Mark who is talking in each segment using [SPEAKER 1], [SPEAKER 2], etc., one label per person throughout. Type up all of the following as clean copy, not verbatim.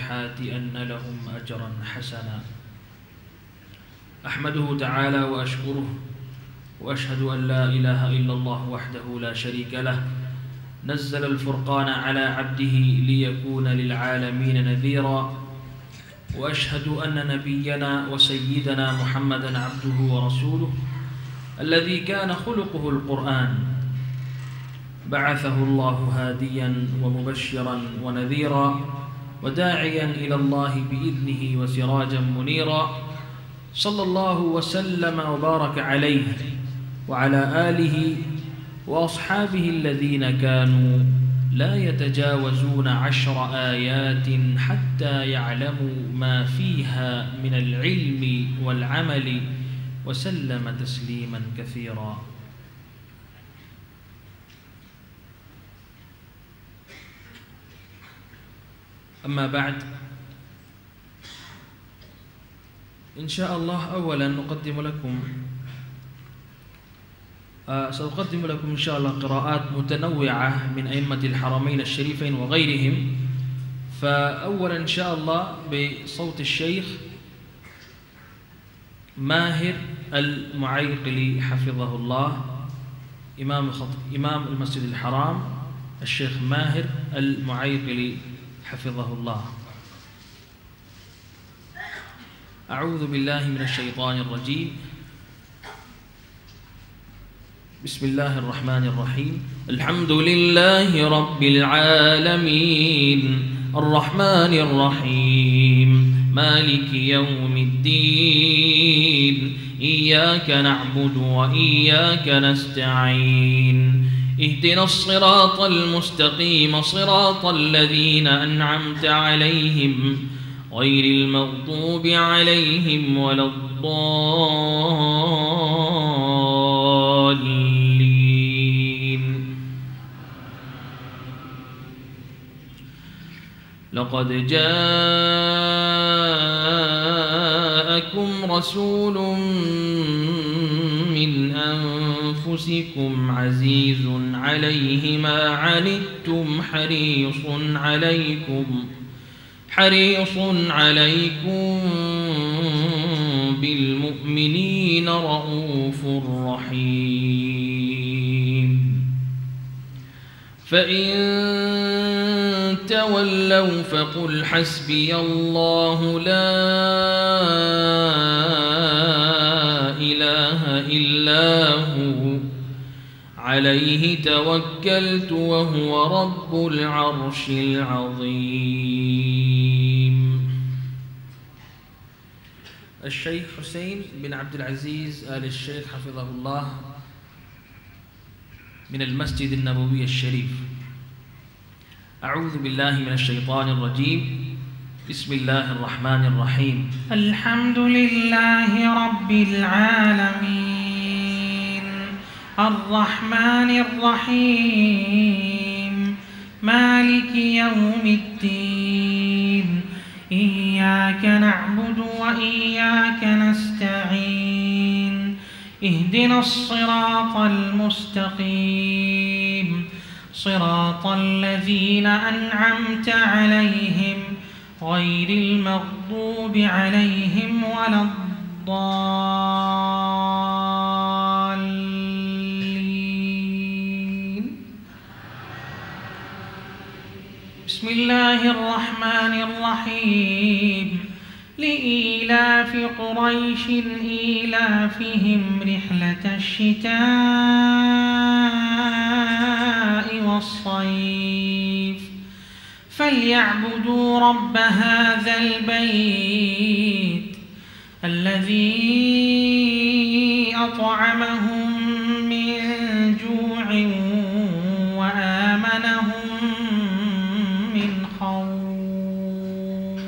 [SPEAKER 1] الصالحات أن لهم أجرا حسنا. أحمده تعالى وأشكره وأشهد أن لا إله إلا الله وحده لا شريك له، نزل الفرقان على عبده ليكون للعالمين نذيرا. وأشهد أن نبينا وسيدنا محمدا عبده ورسوله الذي كان خلقه القرآن، بعثه الله هاديا ومبشرا ونذيرا وداعيا إلى الله بإذنه وسراجا منيرا، صلى الله وسلم وبارك عليه وعلى آله وأصحابه الذين كانوا لا يتجاوزون 10 آيات حتى يعلموا ما فيها من العلم والعمل، وسلم تسليما كثيرا. أما بعد، إن شاء الله أولا سأقدم لكم إن شاء الله قراءات متنوعة من أئمة الحرمين الشريفين وغيرهم. فأولا إن شاء الله بصوت الشيخ ماهر المعيقلي حفظه الله، إمام المسجد الحرام، الشيخ ماهر المعيقلي حفظه الله. أعوذ بالله من الشيطان الرجيم. بسم الله الرحمن الرحيم. الحمد لله رب العالمين الرحمن الرحيم مالك يوم الدين، إياك نعبد وإياك نستعين، اهدنا الصراط المستقيم صراط الذين أنعمت عليهم غير المغضوب عليهم ولا الضالين. لقد جاءكم رسول من أنفسكم عزيز عليه ما عنتم حريص عليكم بالمؤمنين رؤوف رحيم. فإن تولوا فقل حسبي الله لا إله إلا هو عليه توكلت وهو رب العرش العظيم. الشيخ حسين بن عبد العزيز آل الشيخ حفظه الله من المسجد النبوي الشريف. أعوذ بالله من الشيطان الرجيم. بسم الله الرحمن الرحيم.
[SPEAKER 2] الحمد لله رب العالمين الرحمن الرحيم مالك يوم الدين، إياك نعبد وإياك نستعين، اهدنا الصراط المستقيم صراط الذين أنعمت عليهم غير المغضوب عليهم ولا الضالين. بسم الله الرحمن الرحيم. لإيلاف قريش إيلافهم رحلة الشتاء والصيف، فليعبدوا رب هذا البيت الذي أطعمهم من جوع وآمنهم من خوف.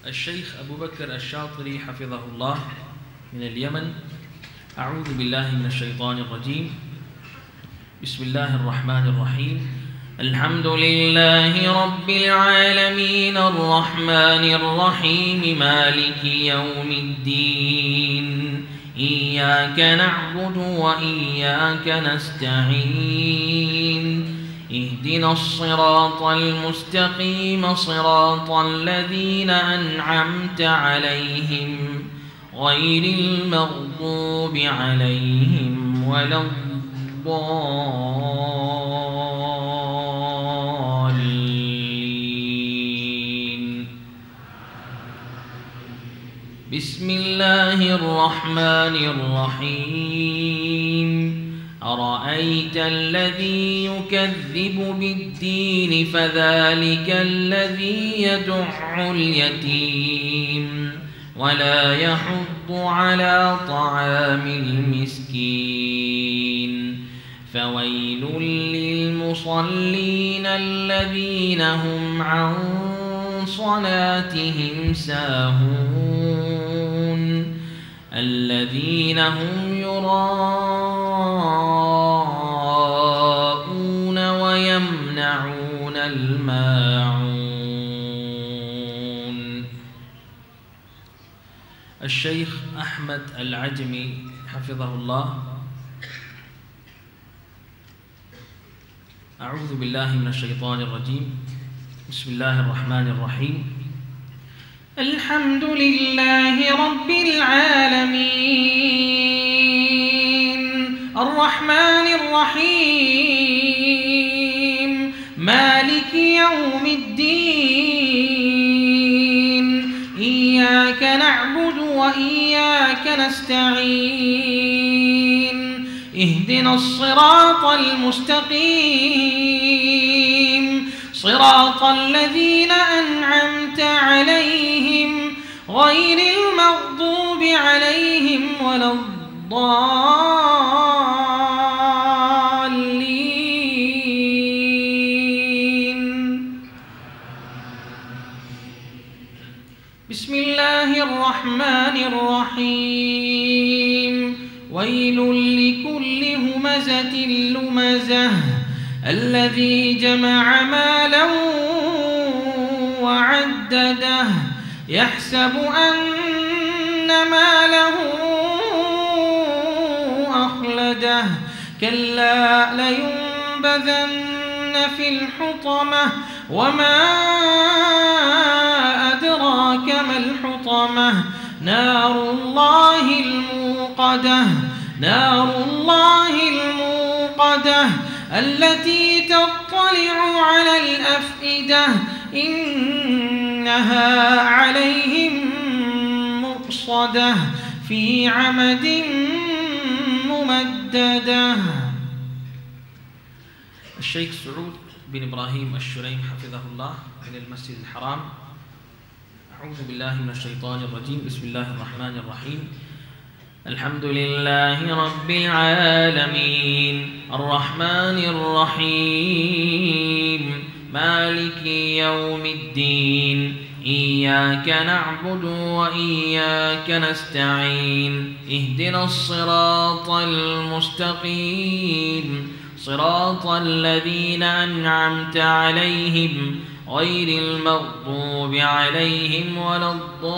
[SPEAKER 1] الشيخ أبو بكر الشاطري حفظه الله من اليمن. أعوذ بالله من الشيطان الرجيم. بسم الله الرحمن الرحيم. الحمد لله رب العالمين الرحمن الرحيم مالك يوم الدين، إياك نعبد وإياك نستعين،
[SPEAKER 2] اهدنا الصراط المستقيم صراط الذين أنعمت عليهم غير المغضوب عليهم ولا الضالين. بسم الله الرحمن الرحيم. أرأيت الذي يكذب بالدين فذلك الذي يدع اليتيم ولا يحض على طعام المسكين. فويل للمصلين الذين هم عن صلاتهم ساهون الذين هم يراءون ويمنعون الماعون.
[SPEAKER 1] الشيخ أحمد العجمي حفظه الله: أعوذ بالله من الشيطان الرجيم. بسم الله الرحمن الرحيم.
[SPEAKER 2] الحمد لله رب العالمين الرحمن الرحيم مالك يوم الدين. إياك نعبد وإياك نستعين. اهدنا الصراط المستقيم صراط الذين أنعمت عليهم غير المغضوب عليهم ولا الضالين. بسم الله الرحمن الرحيم. ويل لكل همزة لمزة الذي جمع مالا وعدده يحسب أن ماله أخلده كلا لينبذن في الحطمة وما أدراك ما الحطمة نار الله الموقدة التي تطلع على الأفئدة إنها عليهم مؤصدة في عمد ممددة.
[SPEAKER 1] الشيخ سعود بن إبراهيم الشريم حفظه الله من المسجد الحرام: أعوذ بالله من الشيطان الرجيم. بسم الله الرحمن الرحيم. الحمد لله رب العالمين الرحمن الرحيم مالك يوم الدين. إياك نعبد وإياك نستعين. اهدنا الصراط المستقيم صراط الذين أنعمت عليهم غير المغضوب عليهم ولا الضالين.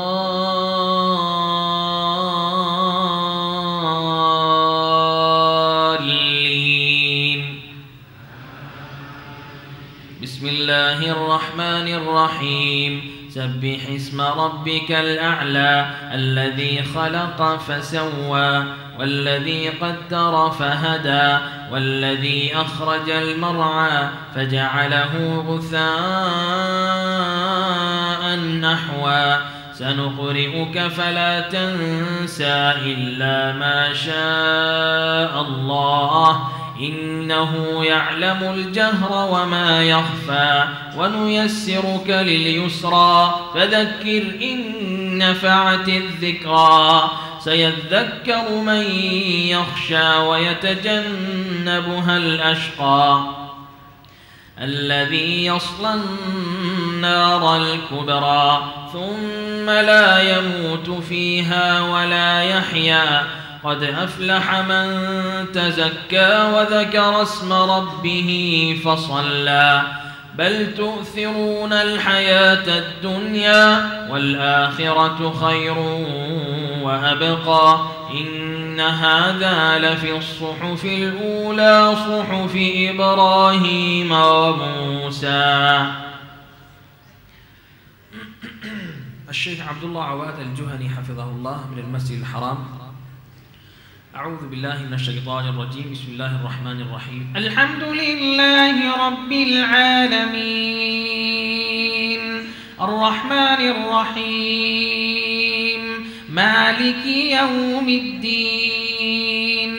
[SPEAKER 1] بسم الله الرحمن الرحيم. سبح اسم ربك الأعلى الذي خلق فسوى والذي قدر فهدى والذي أخرج المرعى فجعله غثاء نحوا. سنقرئك فلا تنسى إلا ما شاء الله إنه يعلم الجهر وما يخفى. ونيسرك لليسرى فذكر إن نفعت الذكرى. سيذكر من يخشى ويتجنبها الأشقى الذي يصلى النار الكبرى ثم لا يموت فيها ولا يحيا. قد أفلح من تزكى وذكر اسم ربه فصلى. بل تؤثرون الحياة الدنيا والآخرة خير وأبقى. إن إن هذا لفي الصحف الأولى صحف إبراهيم وموسى. الشيخ عبد الله عواد الجهني حفظه الله من المسجد الحرام. أعوذ بالله من الشيطان الرجيم. بسم الله الرحمن الرحيم.
[SPEAKER 2] الحمد لله رب العالمين الرحمن الرحيم مالك يوم الدين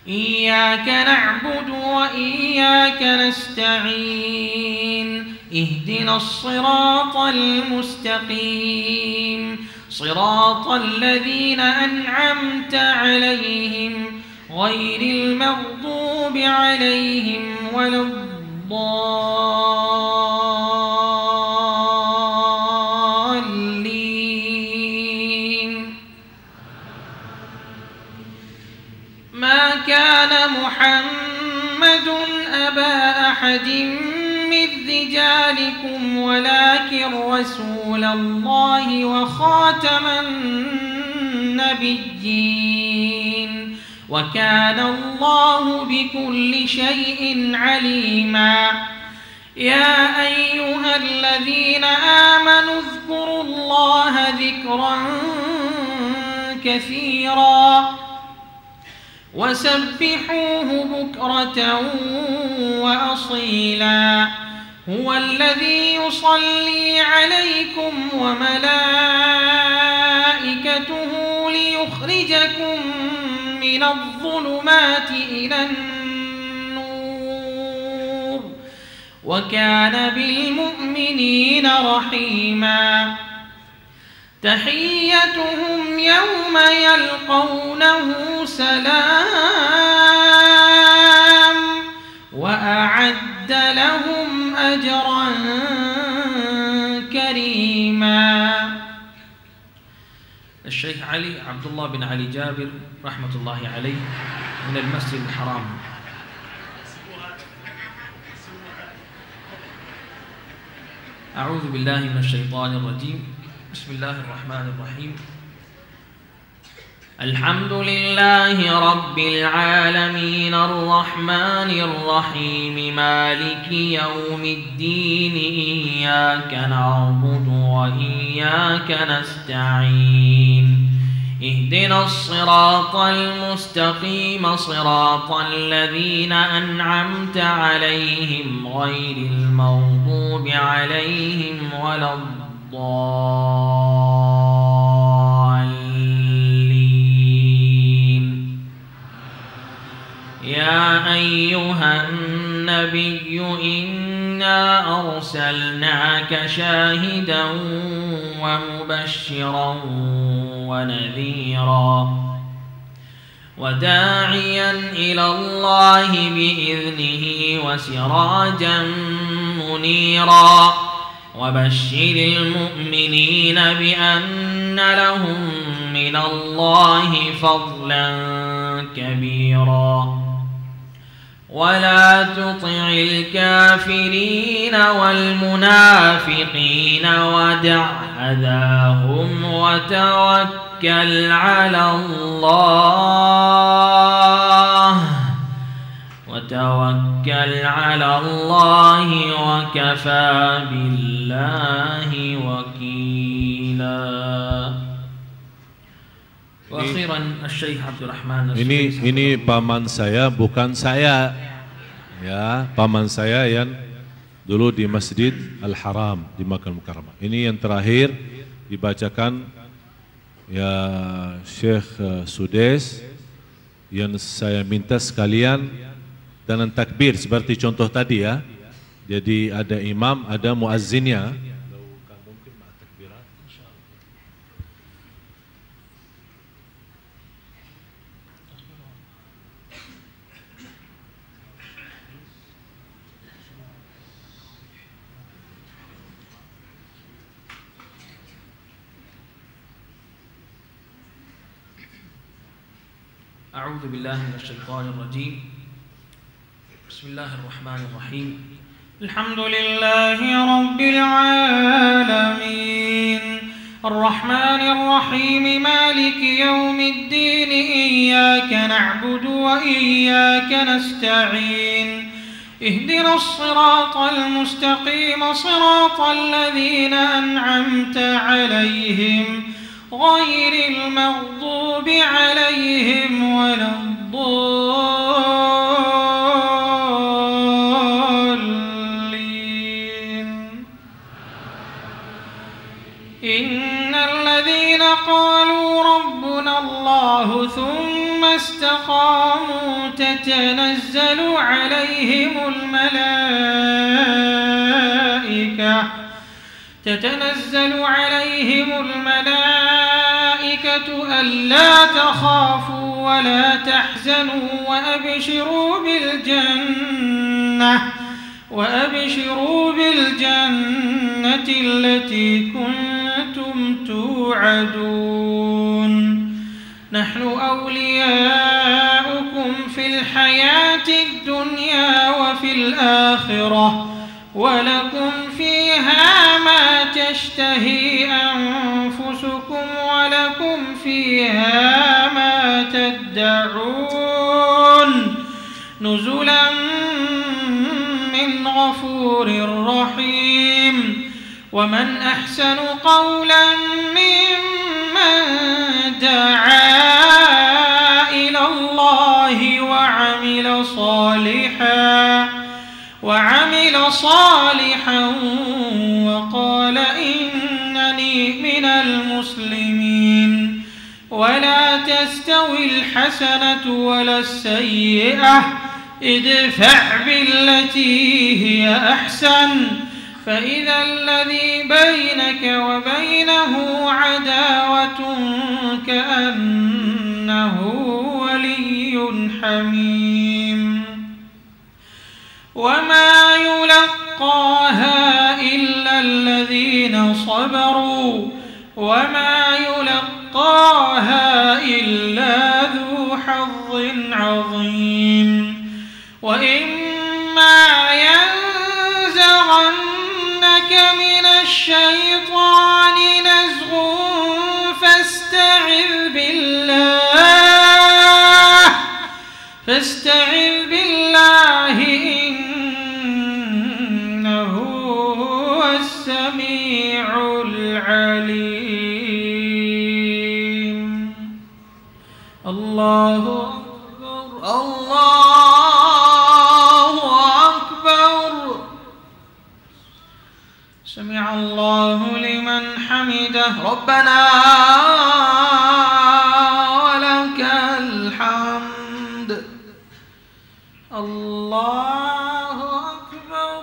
[SPEAKER 2] إياك نعبد وإياك نستعين اهدنا الصراط المستقيم صراط الذين أنعمت عليهم غير المغضوب عليهم ولا الضالين. ما كان محمد أبا أحد من رجالكم ولكن رسول الله وخاتم النبيين وكان الله بكل شيء عليما. يا أيها الذين آمنوا اذكروا الله ذكرا كثيرا وسبحوه بكرة وأصيلا. هو الذي يصلي عليكم وملائكته ليخرجكم من الظلمات إلى النور وكان بالمؤمنين رحيما. تحيتهم يوم يلقونه سلام وأعد لهم أجرا كريما.
[SPEAKER 1] الشيخ علي عبد الله بن علي جابر رحمة الله عليه من المسجد الحرام. أعوذ بالله من الشيطان الرجيم. بسم الله الرحمن الرحيم. الحمد لله رب العالمين الرحمن الرحيم مالك يوم الدين إياك نعبد وإياك نستعين اهدنا الصراط المستقيم صراط الذين أنعمت عليهم غير المغضوب عليهم ولا الضالين. يا أيها النبي إنا أرسلناك شاهدا ومبشرا ونذيرا وداعيا إلى الله بإذنه وسراجا منيرا. وبشر المؤمنين بأن لهم من الله فضلا كبيرا. ولا تطع الكافرين والمنافقين ودع أذاهم وتوكل على الله وكفى بالله وكيلا. وأخيرا الشيخ عبد الرحمن.
[SPEAKER 3] Ini paman saya, bukan saya. Ya, paman saya yang dulu di Masjid Al-Haram di Makkah Mukarramah. Ini yang terakhir dibacakan ya Syekh Sudes yang saya minta sekalian dengan takbir seperti contoh tadi ya. Jadi ada imam, ada muazzinnya.
[SPEAKER 1] أعوذ بالله من الشيطان الرجيم. بسم الله الرحمن الرحيم.
[SPEAKER 2] الحمد لله رب العالمين الرحمن الرحيم مالك يوم الدين إياك نعبد وإياك نستعين اهدنا الصراط المستقيم صراط الذين أنعمت عليهم غير المغضوب عليهم ولا الضالين. إن الذين قالوا ربنا الله ثم استقاموا تتنزل عليهم الملائكة ألا تخافوا ولا تحزنوا وأبشروا بالجنة التي كنتم توعدون. نحن أولياؤكم في الحياة الدنيا وفي الآخرة ولكم فيها ما تشتهي أنفسكم ولكم فيها ما تدعون نزلا من غفور رحيم. ومن أحسن قولا ممن دعا إلى الله وعمل صالحا وقال إنني من المسلمين. ولا تستوي الحسنة ولا السيئة ادفع بالتي هي أحسن فإذا الذي بينك وبينه عداوة كأنه ولي حميم. وما يلقاها إلا الذين صبروا وما يلقاها إلا ذو حظ عظيم. وإما ينزغنك من الشيطان نزغ فاستعذ بالله إنه هو السميع العليم. الله أكبر الله أكبر. سمع الله لمن حمده ربنا ولك الحمد. الله أكبر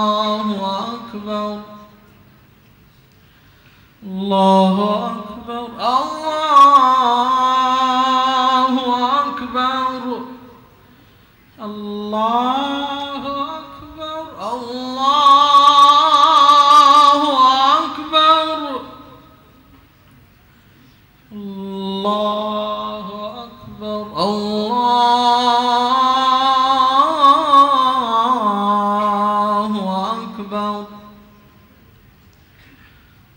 [SPEAKER 2] الله أكبر الله أكبر الله أكبر الله أكبر الله أكبر الله أكبر الله أكبر.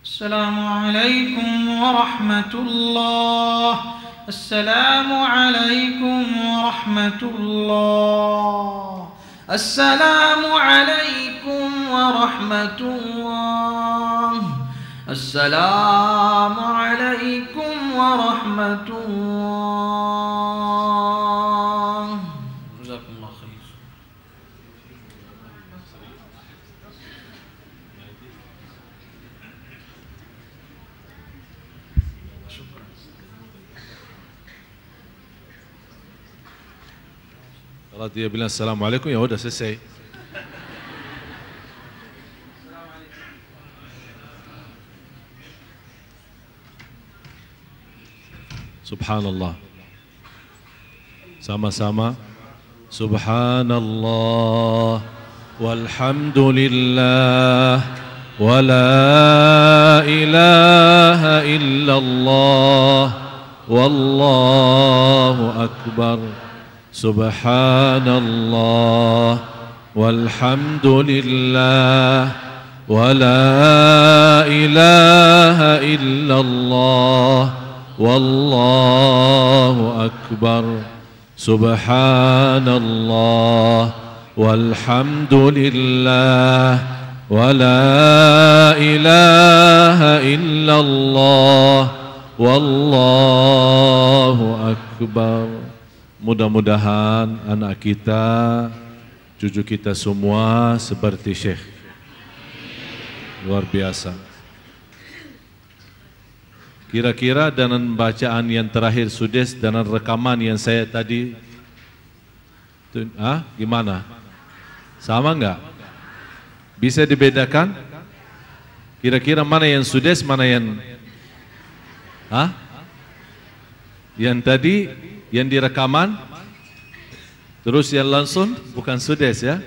[SPEAKER 2] السلام عليكم ورحمة الله. السلام عليكم ورحمة الله. السلام عليكم ورحمة الله. السلام عليكم ورحمة الله. جزاكم الله خير. شكرا.
[SPEAKER 3] Kalau dia bilang Assalamualaikum, ya udah selesai. Subhanallah. Sama-sama. Subhanallah walhamdulillah wa la ilaha illallah wallahu akbar. Subhanallah والحمد لله ولا إله إلا الله والله أكبر سبحان الله والحمد لله ولا إله إلا الله wallahu akbar. Mudah-mudahan anak kita, cucu kita semua seperti Syekh. Luar biasa. Kira-kira dengan bacaan yang terakhir Sudes dan rekaman yang saya tadi, gimana? Sama enggak? Bisa dibedakan? Kira-kira mana yang Sudes, mana yang yang tadi, yang direkaman, terus yang langsung, bukan Sudes ya.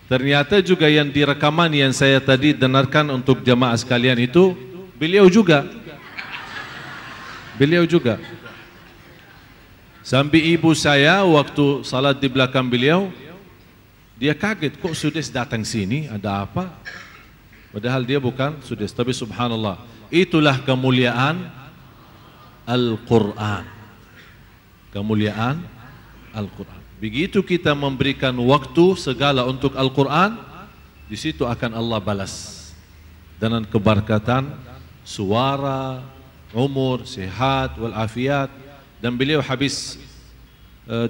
[SPEAKER 3] Ternyata juga yang direkaman yang saya tadi dengarkan untuk jamaah sekalian itu, beliau juga. Sampai ibu saya waktu salat di belakang beliau, dia kaget, kok Sudes datang sini, ada apa? Padahal dia bukan Sudes, tapi subhanallah, itulah kemuliaan Al-Quran. Kemuliaan Al-Quran. Begitu kita memberikan waktu segala untuk Al-Quran, di situ akan Allah balas dengan keberkatan, suara, umur, sehat, walafiat. Dan beliau habis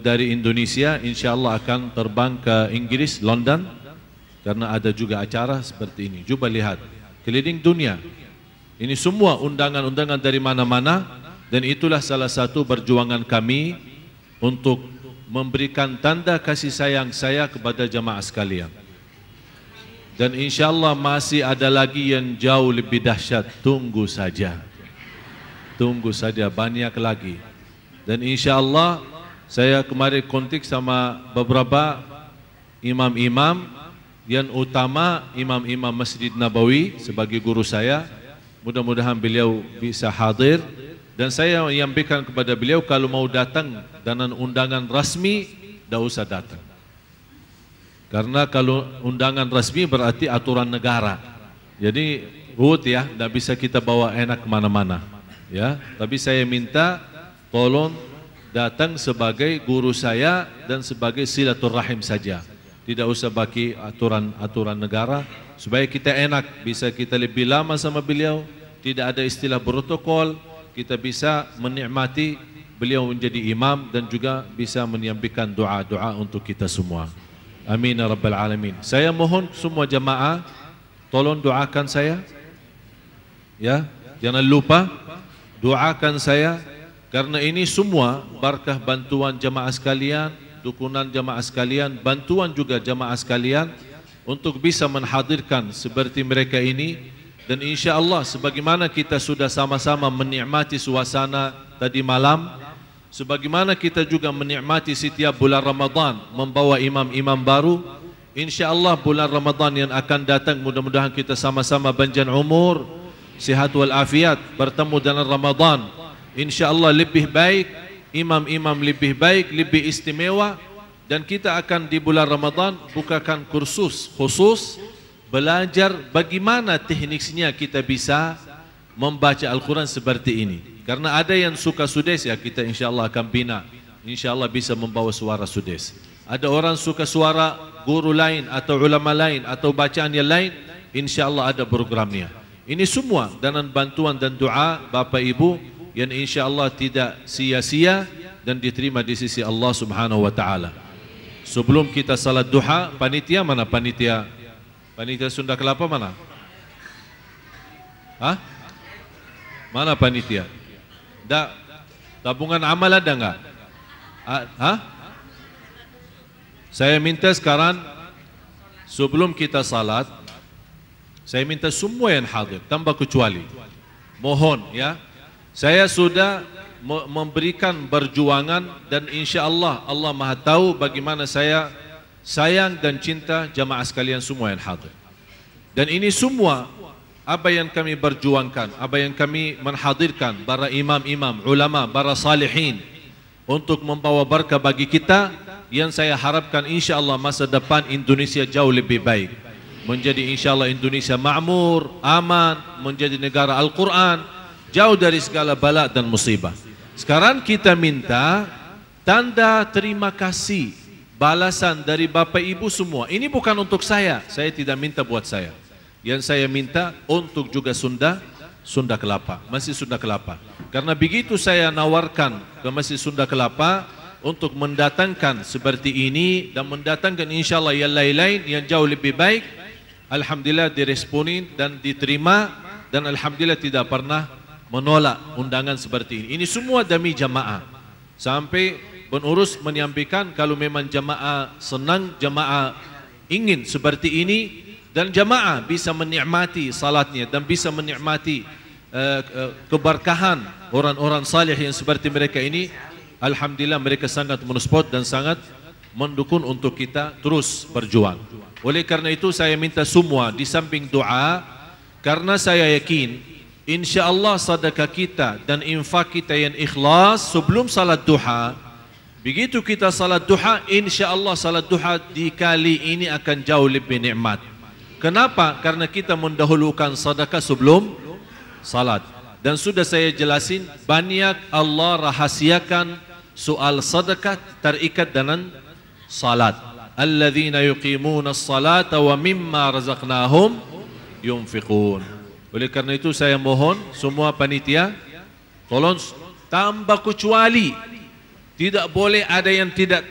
[SPEAKER 3] dari Indonesia, insyaAllah akan terbang ke Inggris, London, karena ada juga acara seperti ini. Coba lihat, keliling dunia. Ini semua undangan-undangan dari mana-mana. Dan itulah salah satu perjuangan kami untuk memberikan tanda kasih sayang saya kepada jamaah sekalian. Dan insyaAllah masih ada lagi yang jauh lebih dahsyat. Tunggu saja, banyak lagi. Dan insyaAllah saya kemarin kontak sama beberapa imam-imam yang utama, imam-imam Masjid Nabawi sebagai guru saya. Mudah-mudahan beliau bisa hadir. Dan saya menyampaikan kepada beliau, kalau mau datang dengan undangan rasmi, tidak usah datang. Karena kalau undangan rasmi berarti aturan negara. Jadi ruwet ya, tidak bisa kita bawa enak kemana-mana. Ya, tapi saya minta tolong datang sebagai guru saya dan sebagai silaturahim saja. Tidak usah bagi aturan negara, supaya kita enak, bisa kita lebih lama sama beliau, tidak ada istilah protokol. Kita bisa menikmati beliau menjadi imam dan juga bisa menyampaikan doa-doa untuk kita semua. Amin ya rabbal alamin. Saya mohon semua jamaah tolong doakan saya. Ya, jangan lupa doakan saya karena ini semua berkah bantuan jamaah sekalian, dukungan jamaah sekalian, bantuan juga jamaah sekalian untuk bisa menghadirkan seperti mereka ini. Dan insya Allah sebagaimana kita sudah sama-sama menikmati suasana tadi malam, sebagaimana kita juga menikmati setiap bulan Ramadan membawa imam-imam baru, insya Allah bulan Ramadan yang akan datang mudah-mudahan kita sama-sama panjang umur, sihat walafiat, bertemu dalam Ramadan. Insya Allah lebih baik, imam-imam lebih baik, lebih istimewa. Dan kita akan di bulan Ramadan bukakan kursus khusus, belajar bagaimana tekniknya kita bisa membaca Al-Quran seperti ini. Karena ada yang suka Sudes ya, kita insya Allah akan bina, insya Allah bisa membawa suara Sudes. Ada orang suka suara guru lain atau ulama lain atau bacaan yang lain, insya Allah ada programnya. Ini semua dengan bantuan dan doa Bapak Ibu yang insya Allah tidak sia-sia dan diterima di sisi Allah Subhanahu wa Ta'ala. Sebelum kita salat duha, panitia mana panitia? Panitia Sunda Kelapa mana? Mana panitia? Tabungan amal ada enggak? Saya minta sekarang sebelum kita salat, saya minta semua yang hadir tanpa kecuali. Mohon ya. Saya sudah memberikan perjuangan dan insya Allah Allah Maha tahu bagaimana saya sayang dan cinta jamaah sekalian semua yang hadir. Dan ini semua apa yang kami berjuangkan, apa yang kami menghadirkan para imam-imam, ulama, para salihin untuk membawa berkah bagi kita, yang saya harapkan insya-Allah masa depan Indonesia jauh lebih baik. Menjadi insya-Allah Indonesia makmur, aman, menjadi negara Al-Quran, jauh dari segala bala dan musibah. Sekarang kita minta tanda terima kasih, balasan dari Bapak Ibu semua. Ini bukan untuk saya tidak minta buat saya. Yang saya minta untuk juga Sunda Kelapa, Masjid Sunda Kelapa. Karena begitu saya nawarkan ke Masjid Sunda Kelapa untuk mendatangkan seperti ini dan mendatangkan insya-Allah yang lain-lain yang jauh lebih baik, alhamdulillah diresponin dan diterima, dan alhamdulillah tidak pernah menolak undangan seperti ini. Ini semua demi jamaah. Sampai pengurus menyampaikan kalau memang jamaah senang, jamaah ingin seperti ini, dan jamaah bisa menikmati salatnya dan bisa menikmati keberkahan orang-orang salih yang seperti mereka ini, alhamdulillah mereka sangat mensupport dan sangat mendukung untuk kita terus berjuang. Oleh karena itu saya minta semua di samping doa, karena saya yakin insya-Allah sedekah kita dan infak kita yang ikhlas sebelum salat duha, begitu kita salat duha, insya-Allah salat duha di kali ini akan jauh lebih nikmat. Kenapa? Karena kita mendahulukan sedekah sebelum salat. Dan sudah saya jelasin, banyak Allah rahasiakan soal sedekah terikat dengan salat. Alladzina yuqimuna as-salata wa mimma razaqnahum yunfiqun. Oleh karena itu saya mohon semua panitia tolong tambah kecuali, tidak boleh ada yang tidak.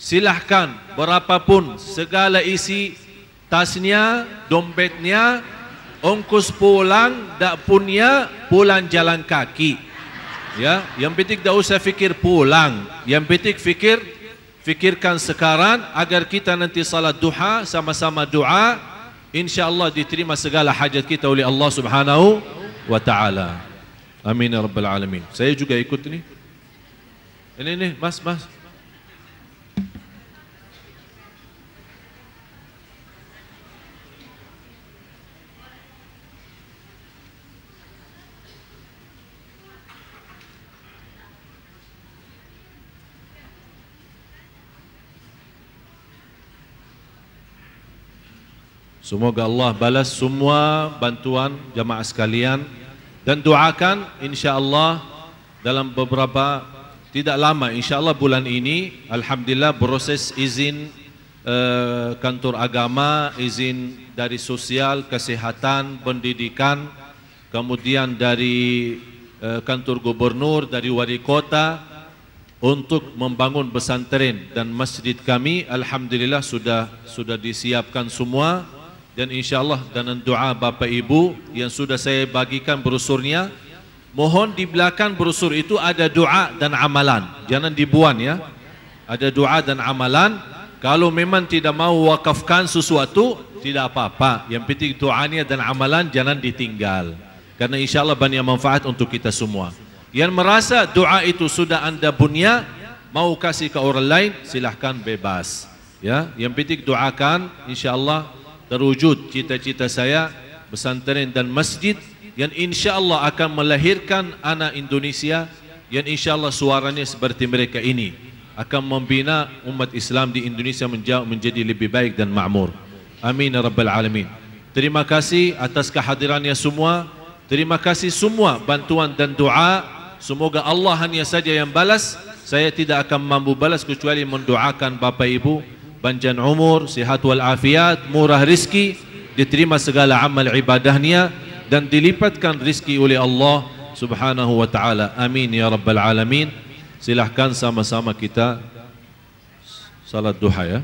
[SPEAKER 3] Silahkan berapapun segala isi tasnya, dompetnya, ongkos pulang, tak punya pulang jalan kaki. Ya, yang penting tak usah fikir pulang. Yang penting fikirkan sekarang agar kita nanti salat duha sama-sama doa, insya-Allah diterima segala hajat kita oleh Allah Subhanahu wa taala. Amin ya rabbal alamin. Saya juga ikut ini. Ini Mas. Semoga Allah balas semua bantuan jamaah sekalian, dan doakan insya-Allah dalam beberapa tidak lama, insya-Allah bulan ini alhamdulillah proses izin kantor agama, izin dari sosial, kesehatan, pendidikan, kemudian dari kantor gubernur, dari wali kota untuk membangun pesantren dan masjid kami, alhamdulillah sudah disiapkan semua. Dan insya-Allah dengan doa Bapak Ibu yang sudah saya bagikan brosurnya, mohon di belakang brosur itu ada doa dan amalan, jangan dibuang ya. Ada doa dan amalan. Kalau memang tidak mau wakafkan sesuatu, tidak apa-apa. Yang penting doanya dan amalan jangan ditinggal, karena insya-Allah banyak manfaat untuk kita semua. Yang merasa doa itu sudah anda punya, mau kasih ke orang lain, silahkan bebas ya. Yang penting doakan, insya-Allah terwujud cita-cita saya pesantren dan masjid yang insya-Allah akan melahirkan anak Indonesia yang insya-Allah suaranya seperti mereka ini akan membina umat Islam di Indonesia menjadi lebih baik dan makmur. Amin ya rabbal alamin. Terima kasih atas kehadirannya semua. Terima kasih semua bantuan dan doa. Semoga Allah hanya saja yang balas. Saya tidak akan mampu balas kecuali mendoakan Bapak Ibu panjang umur, sihat wal afiat, murah rizki, diterima segala amal ibadahnya dan dilipatkan rizki oleh Allah Subhanahu wa taala. Amin ya rabbal alamin. Silahkan sama-sama kita salat duha ya.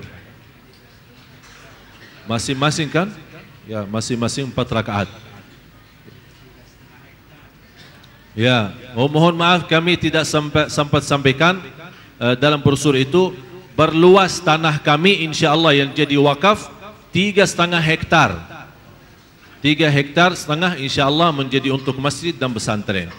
[SPEAKER 3] Masing-masing kan? Ya, masing-masing 4 rakaat. Ya, mohon maaf kami tidak sempat sampaikan dalam brosur itu. Berluas tanah kami insya-Allah yang jadi wakaf 3,5 hektar. 3,5 hektar insya-Allah menjadi untuk masjid dan pesantren.